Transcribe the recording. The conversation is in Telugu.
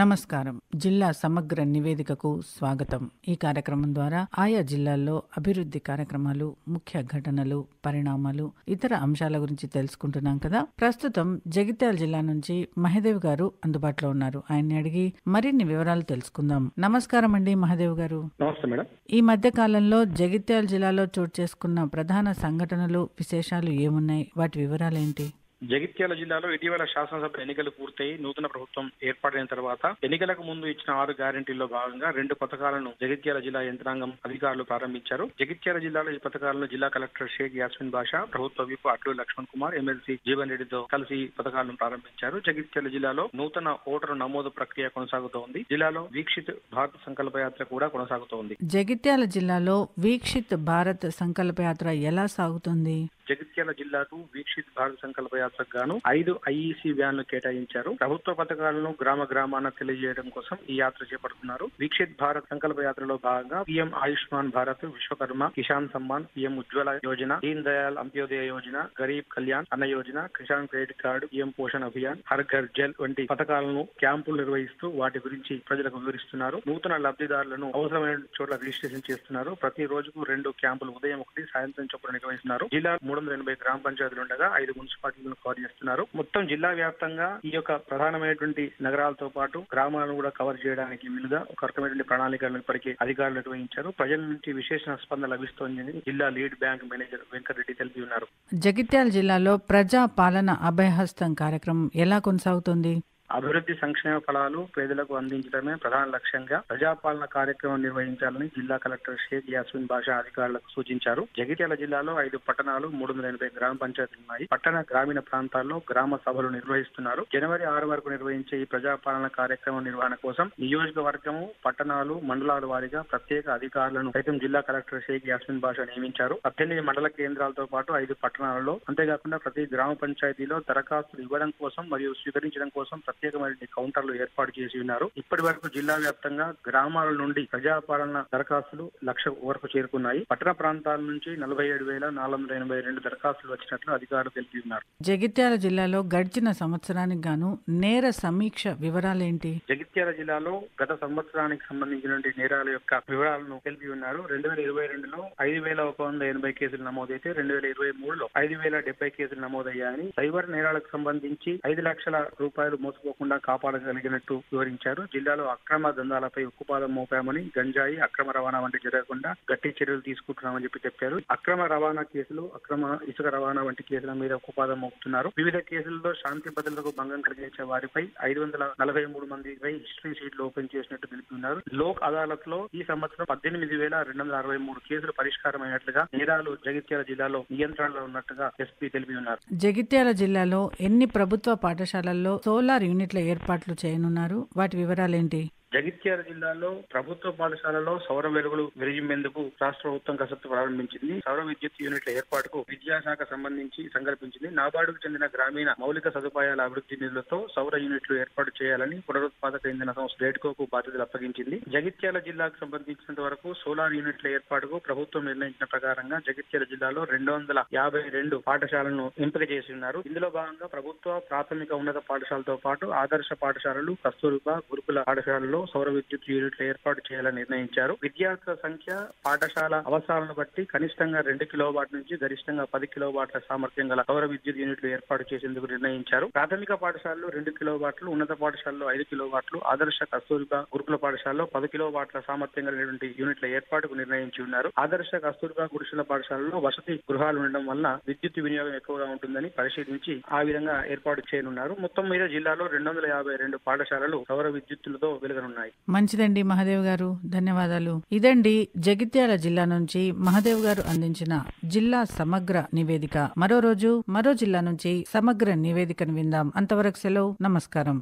నమస్కారం. జిల్లా సమగ్ర నివేదికకు స్వాగతం. ఈ కార్యక్రమం ద్వారా ఆయా జిల్లాల్లో అభివృద్ధి కార్యక్రమాలు, ముఖ్య ఘటనలు, పరిణామాలు, ఇతర అంశాల గురించి తెలుసుకుంటున్నాం కదా. ప్రస్తుతం జగిత్యాల జిల్లా నుంచి మహదేవ్ గారు అందుబాటులో ఉన్నారు. ఆయన్ని అడిగి మరిన్ని వివరాలు తెలుసుకుందాం. నమస్కారం అండి మహదేవ్ గారు. నమస్తే మేడం. ఈ మధ్య కాలంలో జగిత్యాల జిల్లాలో చోటు చేసుకున్న ప్రధాన సంఘటనలు, విశేషాలు ఏమున్నాయి? వాటి వివరాలు ఏంటి? జగిత్యాల జిల్లాలో ఇటీవల శాసనసభ ఎన్నికలు పూర్తయి నూతన ప్రభుత్వం ఏర్పాటైన తర్వాత ఎన్నికలకు ముందు ఇచ్చిన 6 గ్యారెంటీల్లో భాగంగా 2 పథకాలను జగిత్యాల జిల్లా యంత్రాంగం అధికారులు ప్రారంభించారు. జగిత్యాల జిల్లాలో ఈ పథకాలను జిల్లా కలెక్టర్ షేక్ యాస్మిన్ బాషా, ప్రభుత్వ విప్ అడ్లూరి లక్ష్మణ్ కుమార్, ఎమ్మెల్సీ జీవన్ రెడ్డితో కలిసి పథకాలను ప్రారంభించారు. జగిత్యాల జిల్లాలో నూతన ఓటరు నమోదు ప్రక్రియ కొనసాగుతోంది. జిల్లాలో వీక్షిత్ భారత్ సంకల్పయాత్ర కూడా కొనసాగుతోంది. జగిత్యాల జిల్లాలో వీక్షిత్ భారత్ సంకల్పయాత్ర ఎలా సాగుతుంది? జగిత్యాల జిల్లాకు వీక్షిత్ భారత్ సంకల్ప యాత్రకు గాను 5 ఐఈసీ వ్యాన్లు కేటాయించారు. ప్రభుత్వ పథకాలను గ్రామ గ్రామాన తెలియజేయడం కోసం ఈ యాత్ర చేపడుతున్నారు. వీక్షిత్ భారత్ సంకల్ప యాత్రలో భాగంగా పీఎం ఆయుష్మాన్ భారత్, విశ్వకర్మ, కిసాన్ సమ్మాన్, పీఎం ఉజ్వల యోజన, దీన్ దయాల్ అంత్యోదయ యోజన, గరీబ్ కళ్యాణ్ అన్న Yojana, Kisan credit card, PM Poshan Abhiyan, Har Ghar Jal వంటి పథకాలను క్యాంపులు నిర్వహిస్తూ వాటి గురించి ప్రజలకు వివరిస్తున్నారు. నూతన లబ్ధిదారులను అవసరమైన చోట్ల రిజిస్ట్రేషన్ చేస్తున్నారు. ప్రతి రోజుకు 2 క్యాంపులు ఉదయం 1, సాయంత్రం చొప్పున నిర్వహిస్తున్నారు. జిల్లా 380 గ్రామ పంచాయతీలు ఉండగా 5 మున్సిపాలిటీలను కవర్ చేస్తున్నారు. మొత్తం జిల్లా వ్యాప్తంగా ఈ యొక్క ప్రధానమైనటువంటి నగరాలతో పాటు గ్రామాలను కూడా కవర్ చేయడానికి వీలుగా ఒక రకమైనటువంటి ప్రణాళికలను ఇప్పటికే అధికారులు నిర్వహించారు. ప్రజల నుంచి విశేష స్పందన లభిస్తోందని జిల్లా లీడ్ బ్యాంక్ మేనేజర్ వెంకటరెడ్డి తెలిపి ఉన్నారు. జగిత్యాల జిల్లాలో ప్రజా పాలన అభయహస్తం కార్యక్రమం ఎలా కొనసాగుతుంది? అభివృద్ధి సంక్షేమ ఫలాలు పేదలకు అందించడమే ప్రధాన లక్ష్యంగా ప్రజాపాలన కార్యక్రమం నిర్వహించాలని జిల్లా కలెక్టర్ షేక్ యాస్మిన్ బాషా అధికారులకు సూచించారు. జగిత్యాల జిల్లాలో 5 పట్టణాలు, 380 గ్రామ పంచాయతీలు ఉన్నాయి. పట్టణ గ్రామీణ ప్రాంతాల్లో గ్రామ సభలు నిర్వహిస్తున్నారు. జనవరి 6 వరకు నిర్వహించే ఈ ప్రజాపాలన కార్యక్రమం నిర్వహణ కోసం నియోజకవర్గము, పట్టణాలు, మండలాల వారీగా ప్రత్యేక అధికారులను సైతం జిల్లా కలెక్టర్ షేక్ యాస్మిన్ బాషా నియమించారు. 18 మండల కేంద్రాలతో పాటు 5 పట్టణాలలో, అంతేకాకుండా ప్రతి గ్రామ పంచాయతీలో దరఖాస్తులు ఇవ్వడం కోసం మరియు స్వీకరించడం కోసం ప్రత్యేకమైన కౌంటర్లు ఏర్పాటు చేసి ఉన్నారు. ఇప్పటి వరకు జిల్లా వ్యాప్తంగా గ్రామాల నుండి ప్రజాపాలన దరఖాస్తులు 1,00,000 వరకు చేరుకున్నాయి. పట్టణ ప్రాంతాల నుంచి 47,482 దరఖాస్తులు వచ్చినట్లు అధికారులు తెలిపి ఉన్నారు. జగిత్యాల జిల్లాలో గడిచిన సంవత్సరానికి గాను నేర సమీక్ష వివరాలేంటి? జగిత్యాల జిల్లాలో గత సంవత్సరానికి సంబంధించిన నేరాల యొక్క వివరాలను తెలిపి ఉన్నారు. 2022లో 5,180 కేసులు నమోదైతే 2023లో 5,070 కేసులు నమోదయ్యాయని, సైబర్ నేరాలకు సంబంధించి 5 లక్షల రూపాయలు మోసపోకుండా కాపాడగలిగినట్టు వివరించారు. జిల్లాలో అక్రమ దందాలపై ఉక్కుపాదం మోపామని, గంజాయి అక్రమ రవాణా వంటి జరగకుండా గట్టి చర్యలు తీసుకుంటున్నామని చెప్పారు. అక్రమ రవాణా కేసులు, అక్రమ ఇసుక రవాణా వంటి కేసుల మీద ఉక్కుపాదం మోపుతున్నారు. వివిధ కేసుల్లో శాంతి భద్రతలకు భంగం కలిగించే వారిపై 543 మందిపై హిస్టరీ షీట్లు ఓపెన్ చేసినట్టు తెలిపినారు. లోక్ అదాలత్ లో ఈ సంవత్సరం 18,263 కేసులు పరిష్కారమైనట్లుగా నేరాలు జగిత్యాల జిల్లాలో నియంత్రణలో ఉన్నట్టుగా ఎస్పీ తెలిపి ఉన్నారు. జగిత్యాల జిల్లాలో ఎన్ని ప్రభుత్వ పాఠశాలల్లో సోలార్ యూనిట్ల ఏర్పాట్లు చేయనున్నారు? వాటి వివరాలేంటి? జగిత్యాల జిల్లాలో ప్రభుత్వ పాఠశాలలో సౌర వెలుగులు విరిజిమ్మేందుకు రాష్ట్ర ప్రభుత్వం కసరత్తు ప్రారంభించింది. సౌర విద్యుత్ యూనిట్ల ఏర్పాటుకు విద్యాశాఖ సంకల్పించింది. నాబార్డుకు చెందిన గ్రామీణ మౌలిక సదుపాయాల అభివృద్ధి నిధులతో సౌర యూనిట్లు ఏర్పాటు చేయాలని పునరుత్పాదక ఇంధన సంస్థ రేడ్కోకు బాధ్యతలు అప్పగించింది. జగిత్యాల జిల్లాకు సంబంధించినంత వరకు సోలార్ యూనిట్ల ఏర్పాటుకు ప్రభుత్వం నిర్ణయించిన ప్రకారంగా జగిత్యాల జిల్లాలో 252 పాఠశాలను ఎంపిక చేసి ఉన్నారు. ఇందులో భాగంగా ప్రభుత్వ ప్రాథమిక ఉన్నత పాఠశాలతో పాటు ఆదర్శ పాఠశాలలు, కస్తూర్బా గురుకుల పాఠశాలలో సౌర విద్యుత్ యూనిట్లు ఏర్పాటు చేయాలని నిర్ణయించారు. విద్యార్థుల సంఖ్య, పాఠశాల అవసరాలను బట్టి కనిష్టంగా 2 కిలోవాట్ నుంచి గరిష్టంగా 10 కిలోవాట్ల సామర్థ్యం గల సౌర విద్యుత్ యూనిట్లు ఏర్పాటు చేసేందుకు నిర్ణయించారు. ప్రాథమిక పాఠశాలలో 2 కిలోవాట్లు, ఉన్నత పాఠశాలలో 5 కిలోవాట్లు, ఆదర్శ కస్తూర్బా గురుకుల పాఠశాలలో 10 కిలోవాట్ల సామర్థ్యం కలిగినటువంటి యూనిట్ల ఏర్పాటుకు నిర్ణయించి ఉన్నారు. ఆదర్శ కస్తూర్బా గురుకుల పాఠశాలలో వసతి గృహాలు ఉండడం వల్ల విద్యుత్ వినియోగం ఎక్కువగా ఉంటుందని పరిశీలించి ఆ విధంగా ఏర్పాటు చేయనున్నారు. మొత్తం మీద జిల్లాలో 252 పాఠశాలలు సౌర విద్యుత్తులతో వెలుగనున్నాయి. మంచిదండి మహదేవ్ గారు, ధన్యవాదాలు. ఇదండి జగిత్యాల జిల్లా నుంచి మహదేవ్ గారు అందించిన జిల్లా సమగ్ర నివేదిక. మరో రోజు మరో జిల్లా నుంచి సమగ్ర నివేదికను విందాం. అంతవరకు సెలవు. నమస్కారం.